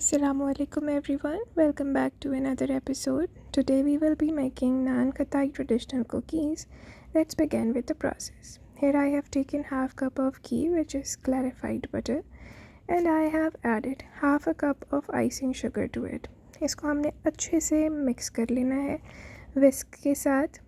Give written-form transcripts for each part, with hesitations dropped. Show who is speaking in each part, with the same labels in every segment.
Speaker 1: Assalamualaikum everyone, welcome back to another episode. Today we will be making Naan Khatai traditional cookies. Let's begin with the process. Here I have taken half cup of ghee, which is clarified butter, and I have added half a cup of icing sugar to it. इसको हमने अच्छे से mix कर लेना है विस्क के साथ।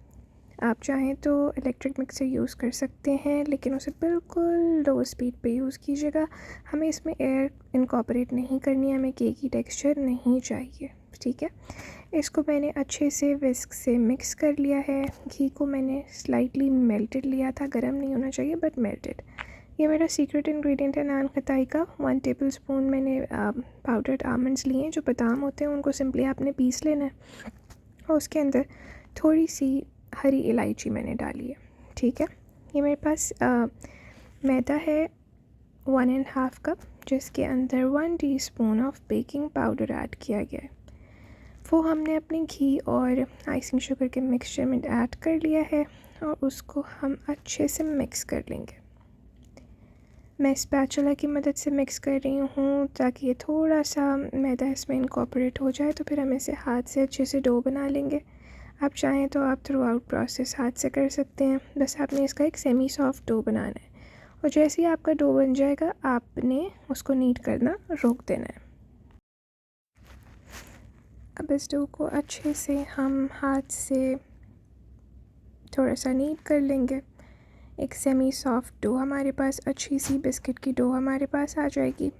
Speaker 1: आप चाहें तो इलेक्ट्रिक मिक्सर यूज़ कर सकते हैं, लेकिन उसे बिल्कुल लो स्पीड पे यूज़ कीजिएगा। हमें इसमें एयर इनकॉर्पोरेट नहीं करनी है, हमें केक की टेक्सचर नहीं चाहिए, ठीक है। इसको मैंने अच्छे से विस्क से मिक्स कर लिया है। घी को मैंने स्लाइटली मेल्टेड लिया था, गर्म नहीं होना चाहिए बट मेल्टेड। ये मेरा सीक्रेट इंग्रेडिएंट है नान खताई का। 1 टेबल स्पून मैंने पाउडर्ड आमंड्स लिए हैं, जो बादाम होते हैं उनको सिंपली आपने पीस लेना है और उसके अंदर थोड़ी सी हरी इलायची मैंने डाली है, ठीक है। ये मेरे पास मैदा है 1.5 कप, जिसके अंदर 1 teaspoon of baking powder add किया गया है। वो हमने अपने घी और आइसिंग शुगर के मिक्सचर में ऐड कर लिया है और उसको हम अच्छे से मिक्स कर लेंगे। मैं स्पैचुला की मदद से मिक्स कर रही हूँ ताकि ये थोड़ा सा मैदा इसमें इनकॉर्पोरेट हो जाए, तो फिर हम इसे हाथ से अच्छे से डो बना लेंगे। आप चाहें तो आप थ्रू आउट प्रोसेस हाथ से कर सकते हैं, बस आपने इसका एक सेमी सॉफ्ट डो बनाना है और जैसे ही आपका डो बन जाएगा आपने उसको नीट करना रोक देना है। अब इस डो को अच्छे से हम हाथ से थोड़ा सा नीट कर लेंगे। एक सेमी सॉफ्ट डो हमारे पास, अच्छी सी बिस्किट की डो हमारे पास आ जाएगी।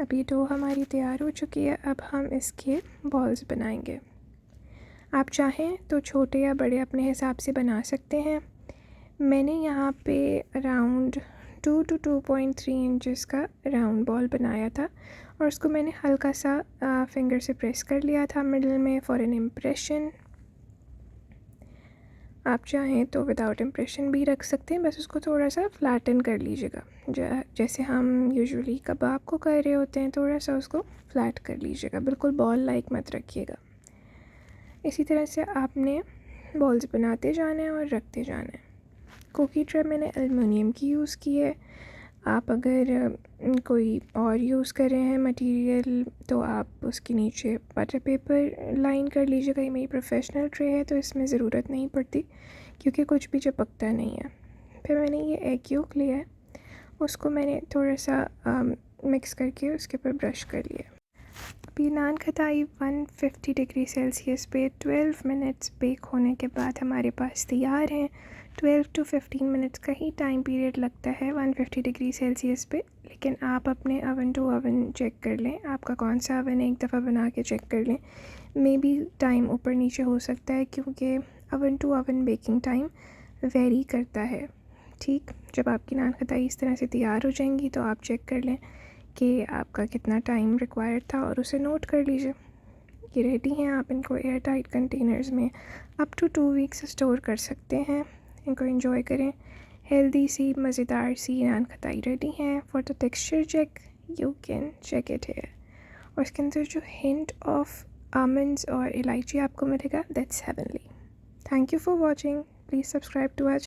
Speaker 1: अब ये डो हमारी तैयार हो चुकी है। अब हम इसके बॉल्स बनाएंगे। आप चाहें तो छोटे या बड़े अपने हिसाब से बना सकते हैं। मैंने यहाँ पे अराउंड 2 to 2.3 इंचज़ का राउंड बॉल बनाया था और उसको मैंने हल्का सा फिंगर से प्रेस कर लिया था मिडल में फॉर एन इम्प्रेशन। आप चाहें तो विदाउट इम्प्रेशन भी रख सकते हैं, बस उसको थोड़ा सा फ्लैटन कर लीजिएगा। जैसे हम यूजुअली कबाब को कर रहे होते हैं, थोड़ा सा उसको फ्लैट कर लीजिएगा, बिल्कुल बॉल लाइक मत रखिएगा। इसी तरह से आपने बॉल्स बनाते जाना है और रखते जाना है। कुकी ट्रे मैंने एल्युमिनियम की यूज़ की है। आप अगर कोई और यूज़ कर रहे हैं मटेरियल तो आप उसके नीचे बटर पेपर लाइन कर लीजिएगा। ये मेरी प्रोफेशनल ट्रे है तो इसमें ज़रूरत नहीं पड़ती क्योंकि कुछ भी चिपकता नहीं है। फिर मैंने ये एग योक लिया है, उसको मैंने थोड़ा सा मिक्स करके उसके ऊपर ब्रश कर लिया। अभी नान खताई 150 डिग्री सेल्सियस पे 12 मिनट्स बेक होने के बाद हमारे पास तैयार हैं। 12 to 15 मिनट्स का ही टाइम पीरियड लगता है 150 डिग्री सेल्सियस पे, लेकिन आप अपने ओवन टू ओवन चेक कर लें, आपका कौन सा ओवन है, एक दफ़ा बना के चेक कर लें। मे बी टाइम ऊपर नीचे हो सकता है क्योंकि oven to oven baking time vary करता है, ठीक। जब आपकी नान खताई इस तरह से तैयार हो जाएंगी तो आप चेक कर लें कि आपका कितना टाइम रिक्वायर्ड था और उसे नोट कर लीजिए। ये रेडी हैं, आप इनको एयर टाइट कंटेनर्स में अप टू 2 वीक्स स्टोर कर सकते हैं। इनको एंजॉय करें। हेल्दी सी मज़ेदार सी नान खताई रेडी हैं। For the texture check you can check it here. और इसके अंदर जो हिंट ऑफ आमंड्स और इलायची आपको मिलेगा, that's heavenly. Thank you for watching. Please subscribe to our